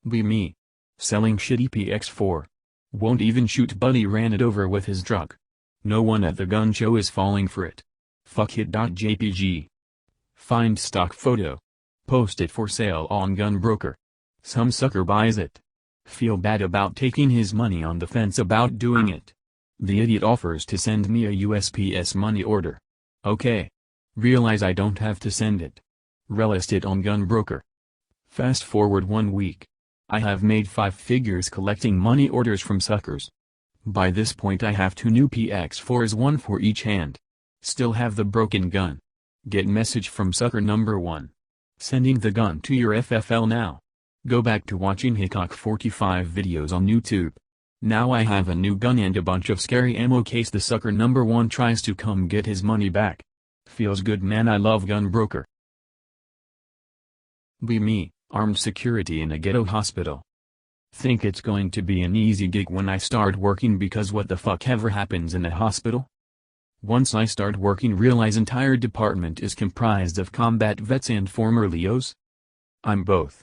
Be me. Selling shitty PX4. Won't even shoot buddy ran it over with his truck. No one at the gun show is falling for it. Fuck it.jpg. Find stock photo. Post it for sale on Gunbroker. Some sucker buys it. Feel bad about taking his money on the fence about doing it. The idiot offers to send me a USPS money order. Okay. Realize I don't have to send it. Relist it on Gunbroker. Fast forward 1 week. I have made 5 figures collecting money orders from suckers. By this point I have 2 new PX4s, 1 for each hand. Still have the broken gun. Get message from sucker number 1. Sending the gun to your FFL now. Go back to watching Hickok 45 videos on YouTube. Now I have a new gun and a bunch of scary ammo case the sucker number 1 tries to come get his money back. Feels good man, I love Gunbroker. Be me, armed security in a ghetto hospital. Think it's going to be an easy gig when I start working, because what the fuck ever happens in a hospital? Once I start working realize entire department is comprised of combat vets and former Leos. I'm both.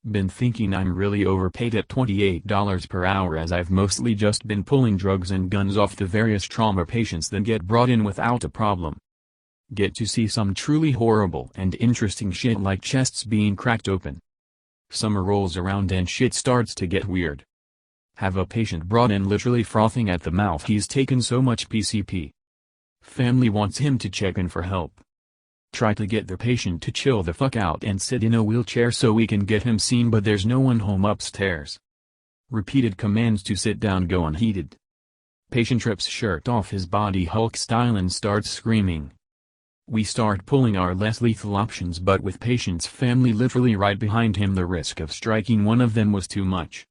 Been thinking I'm really overpaid at $28 per hour, as I've mostly just been pulling drugs and guns off the various trauma patients that get brought in without a problem. Get to see some truly horrible and interesting shit like chests being cracked open. Summer rolls around and shit starts to get weird. Have a patient brought in literally frothing at the mouth, he's taken so much PCP. Family wants him to check in for help. Try to get the patient to chill the fuck out and sit in a wheelchair so we can get him seen, but there's no one home upstairs. Repeated commands to sit down go unheeded. Patient rips shirt off his body Hulk style and starts screaming. We start pulling our less lethal options, but with patient's family literally right behind him, the risk of striking one of them was too much.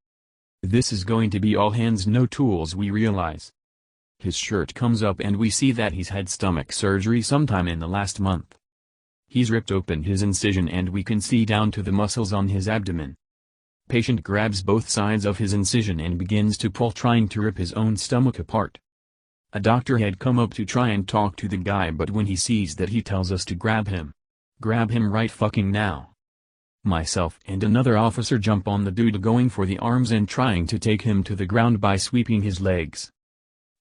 This is going to be all hands no tools, we realize. His shirt comes up and we see that he's had stomach surgery sometime in the last month. He's ripped open his incision and we can see down to the muscles on his abdomen. Patient grabs both sides of his incision and begins to pull, trying to rip his own stomach apart. A doctor had come up to try and talk to the guy, but when he sees that, he tells us to grab him. Grab him right fucking now. Myself and another officer jump on the dude, going for the arms and trying to take him to the ground by sweeping his legs.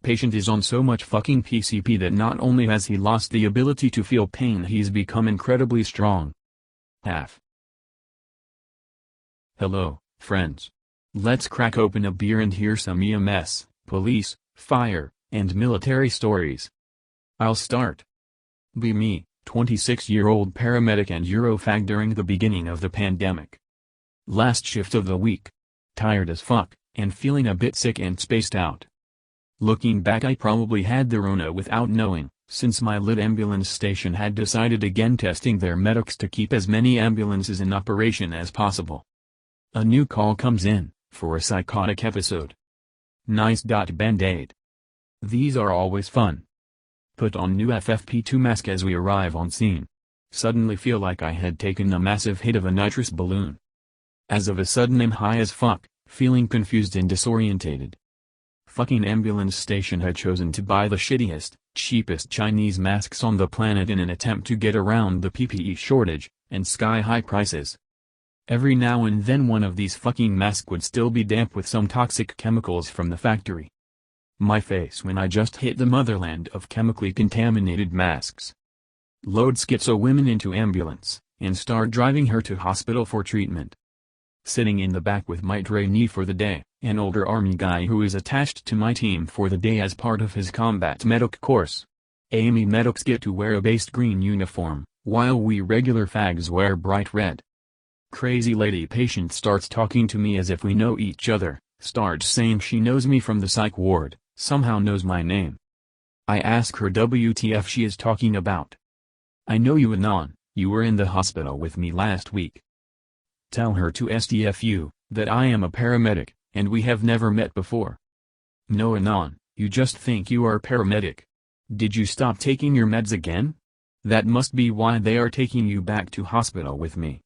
Patient is on so much fucking PCP that not only has he lost the ability to feel pain, he's become incredibly strong. Hello, friends. Let's crack open a beer and hear some EMS, police, fire, and military stories. I'll start. Be me, 26-year-old paramedic and Eurofag during the beginning of the pandemic. Last shift of the week. Tired as fuck, and feeling a bit sick and spaced out. Looking back, I probably had the Rona without knowing, since my lit ambulance station had decided again testing their medics to keep as many ambulances in operation as possible. A new call comes in, for a psychotic episode. Nice. Band-Aid. These are always fun. Put on new FFP2 mask as we arrive on scene. Suddenly feel like I had taken a massive hit of a nitrous balloon. As of a sudden I'm high as fuck, feeling confused and disorientated. Fucking ambulance station had chosen to buy the shittiest, cheapest Chinese masks on the planet in an attempt to get around the PPE shortage, and sky-high prices. Every now and then one of these fucking masks would still be damp with some toxic chemicals from the factory. My face when I just hit the motherland of chemically contaminated masks. Load schizo women into ambulance, and start driving her to hospital for treatment. Sitting in the back with my trainee for the day, an older army guy who is attached to my team for the day as part of his combat medic course. AME medics get to wear a based green uniform, while we regular fags wear bright red. Crazy lady patient starts talking to me as if we know each other, starts saying she knows me from the psych ward, somehow knows my name. I ask her WTF she is talking about. I know you, Anon, you were in the hospital with me last week. Tell her to STFU, that I am a paramedic, and we have never met before. No, Anon, you just think you are a paramedic. Did you stop taking your meds again? That must be why they are taking you back to hospital with me.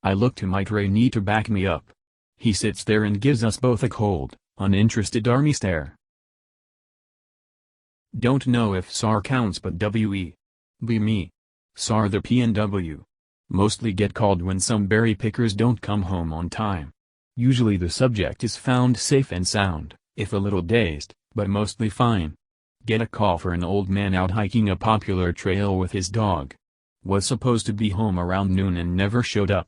I look to my trainee to back me up. He sits there and gives us both a cold, uninterested army stare. Don't know if SAR counts, but WE. Be me. SAR the PNW. Mostly get called when some berry pickers don't come home on time. Usually the subject is found safe and sound, if a little dazed, but mostly fine. Get a call for an old man out hiking a popular trail with his dog. Was supposed to be home around noon and never showed up.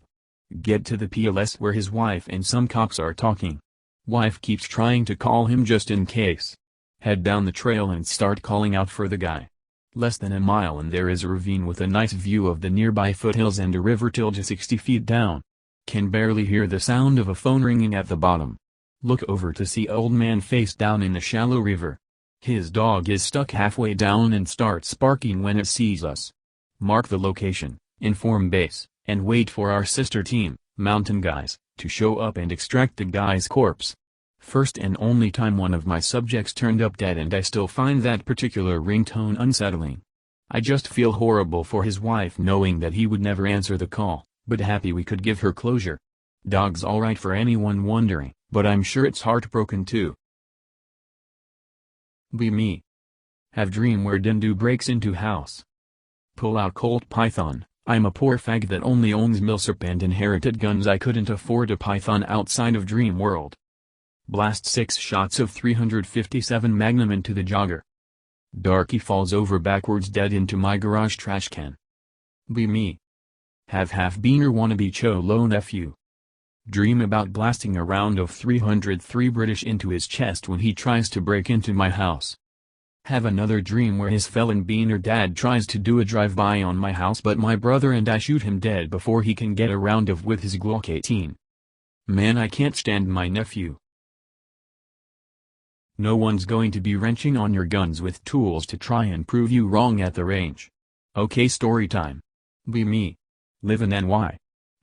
Get to the PLS where his wife and some cops are talking. Wife keeps trying to call him just in case. Head down the trail and start calling out for the guy. Less than a mile and there is a ravine with a nice view of the nearby foothills and a river till to 60 feet down. Can barely hear the sound of a phone ringing at the bottom. Look over to see old man face down in the shallow river. His dog is stuck halfway down and starts barking when it sees us. Mark the location, inform base, and wait for our sister team, mountain guys, to show up and extract the guy's corpse. First and only time one of my subjects turned up dead and I still find that particular ringtone unsettling. I just feel horrible for his wife knowing that he would never answer the call, but happy we could give her closure. Dog's alright for anyone wondering, but I'm sure it's heartbroken too. Be me. Have dream where Dindu breaks into house. Pull out Colt Python. I'm a poor fag that only owns milsurp and inherited guns. I couldn't afford a Python outside of Dream World. Blast 6 shots of 357 Magnum into the jogger. Darky falls over backwards dead into my garage trash can. Be me. Have half-beaner wannabe Cholo nephew. Dream about blasting a round of 303 British into his chest when he tries to break into my house. Have another dream where his felon beaner dad tries to do a drive-by on my house but my brother and I shoot him dead before he can get a round of with his Glock 18. Man, I can't stand my nephew. No one's going to be wrenching on your guns with tools to try and prove you wrong at the range. Okay, story time. Be me. Live in NY.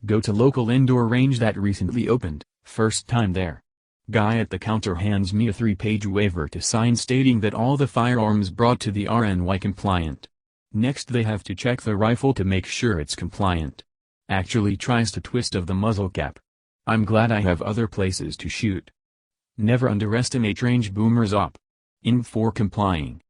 Go to local indoor range that recently opened, first time there. Guy at the counter hands me a 3-page waiver to sign stating that all the firearms brought to the RNY compliant. Next they have to check the rifle to make sure it's compliant. Actually tries to twist of the muzzle cap. I'm glad I have other places to shoot. Never underestimate range boomers op. In for complying.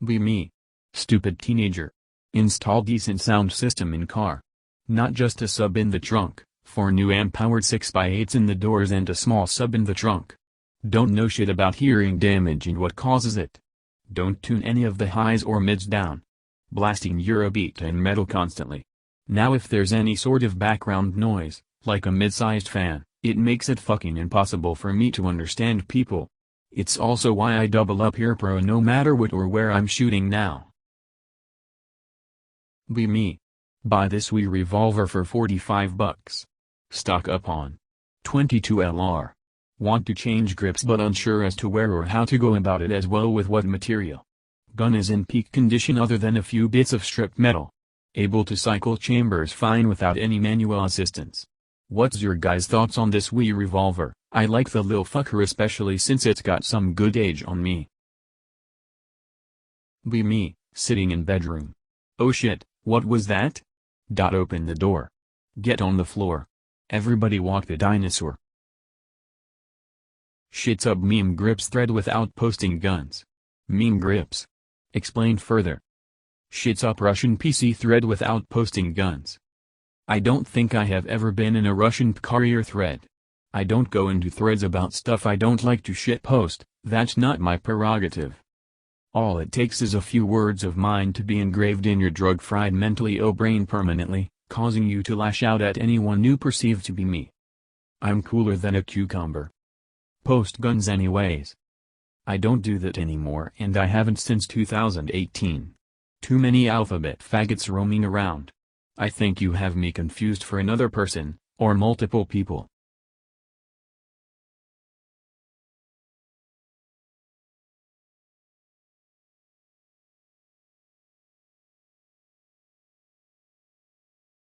Be me. Stupid teenager. Install decent sound system in car. Not just a sub in the trunk, 4 new amp-powered 6x8s in the doors and a small sub in the trunk. Don't know shit about hearing damage and what causes it. Don't tune any of the highs or mids down. Blasting Eurobeat and metal constantly. Now if there's any sort of background noise, like a mid-sized fan, it makes it fucking impossible for me to understand people. It's also why I double up ear pro no matter what or where I'm shooting now. Be me. Buy this Wii revolver for $45. Stock up on 22 LR. Want to change grips but unsure as to where or how to go about it as well with what material. Gun is in peak condition other than a few bits of stripped metal. Able to cycle chambers fine without any manual assistance. What's your guys' thoughts on this Wii revolver? I like the lil fucker especially since it's got some good age on me. Be me, sitting in bedroom. Oh shit, what was that? Open the door. Get on the floor. Everybody walk the dinosaur. Shits up meme grips thread without posting guns. Meme grips. Explain further. Shits up Russian PC thread without posting guns. I don't think I have ever been in a Russian career thread. I don't go into threads about stuff I don't like to shitpost, that's not my prerogative. All it takes is a few words of mine to be engraved in your drug-fried mentally ill brain permanently, causing you to lash out at anyone you perceive to be me. I'm cooler than a cucumber. Post guns anyways. I don't do that anymore and I haven't since 2018. Too many alphabet faggots roaming around. I think you have me confused for another person, or multiple people.